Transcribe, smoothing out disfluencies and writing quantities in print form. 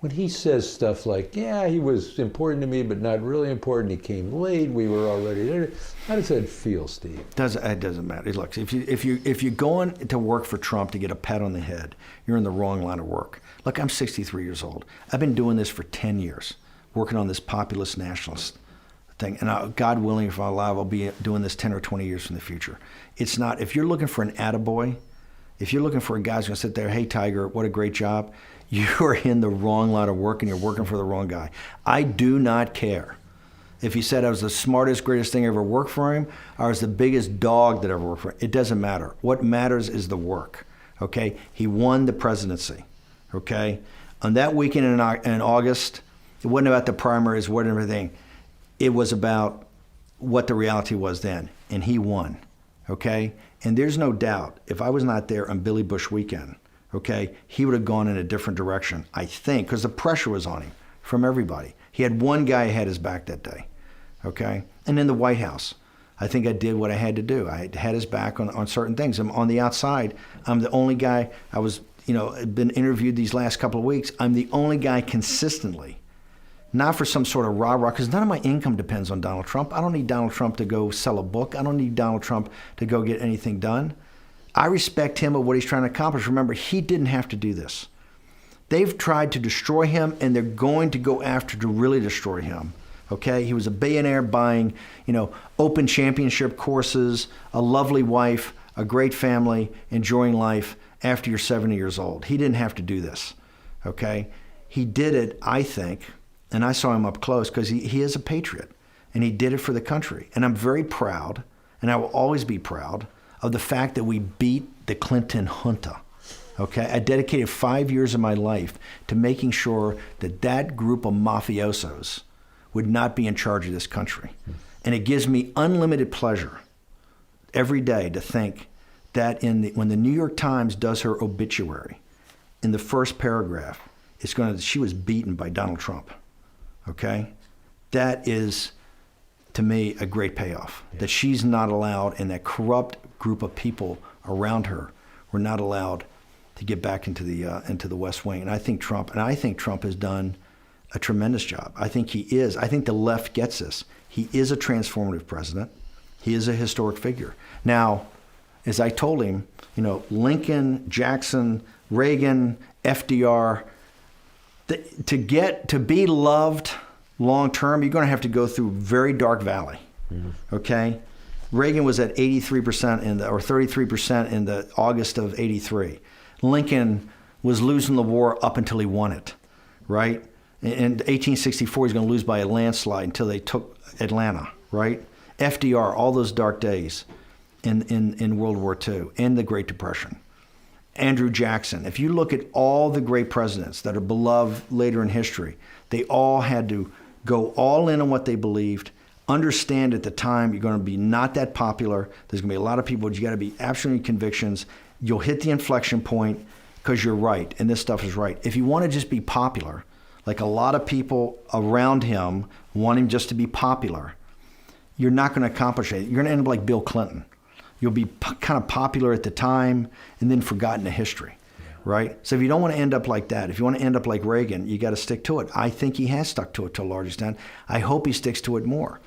when he says stuff like, yeah, he was important to me, but not really important. He came late. We were already there. How does that feel, Steve? It doesn't matter. Look, if you're going to work for Trump to get a pat on the head, you're in the wrong line of work. Look, I'm 63 years old. I've been doing this for 10 years, working on this populist nationalist thing. And God willing, if I'm alive, I'll be doing this 10 or 20 years in the future. It's not, if you're looking for an attaboy, if you're looking for a guy who's going to sit there, hey, Tiger, what a great job, you're in the wrong line of work and you're working for the wrong guy. I do not care if he said I was the smartest, greatest thing I ever worked for him, or I was the biggest dog that ever worked for him. It doesn't matter. What matters is the work, okay? He won the presidency, okay? On that weekend in August, it wasn't about the primaries, what everything. It was about what the reality was then, and he won, okay? And there's no doubt, if I was not there on Billy Bush weekend, okay, he would have gone in a different direction, I think, because the pressure was on him from everybody. He had one guy who had his back that day, okay? And in the White House, I think I did what I had to do. I had his back on certain things. I'm on the outside. I'm the only guy, I was, been interviewed these last couple of weeks. I'm the only guy consistently, not for some sort of rah-rah, because none of my income depends on Donald Trump. I don't need Donald Trump to go sell a book. I don't need Donald Trump to go get anything done. I respect him of what he's trying to accomplish. Remember, he didn't have to do this. They've tried to destroy him, and they're going to go after to really destroy him. Okay? He was a billionaire buying, open championship courses, a lovely wife, a great family, enjoying life after you're 70 years old. He didn't have to do this. Okay? He did it, I think, and I saw him up close because he is a patriot, and he did it for the country. And I'm very proud, and I will always be proud, of the fact that we beat the Clinton junta. Okay, I dedicated 5 years of my life to making sure that that group of mafiosos would not be in charge of this country. And it gives me unlimited pleasure every day to think that when the New York Times does her obituary, in the first paragraph, she was beaten by Donald Trump. Okay, that is, to me, a great payoff. Yeah. That she's not allowed, and that corrupt group of people around her were not allowed to get back into the West Wing. And I think Trump has done a tremendous job. I think he is. I think the left gets this. He is a transformative president. He is a historic figure. Now, as I told him, Lincoln, Jackson, Reagan, FDR, to be loved long term, you're going to have to go through very dark valley. Mm-hmm. Okay? Reagan was at 83% or 33% in the August of '83. Lincoln was losing the war up until he won it, right? In 1864, he's going to lose by a landslide until they took Atlanta, right? FDR, all those dark days in World War II and the Great Depression. Andrew Jackson. If you look at all the great presidents that are beloved later in history, they all had to go all in on what they believed, understand at the time you're going to be not that popular. There's going to be a lot of people, but you got to be absolutely convictions. You'll hit the inflection point because you're right, and this stuff is right. If you want to just be popular, like a lot of people around him want him just to be popular, you're not going to accomplish it. You're going to end up like Bill Clinton. You'll be kind of popular at the time and then forgotten in history, right? So if you don't want to end up like that, if you want to end up like Reagan, you got to stick to it. I think he has stuck to it to a large extent. I hope he sticks to it more.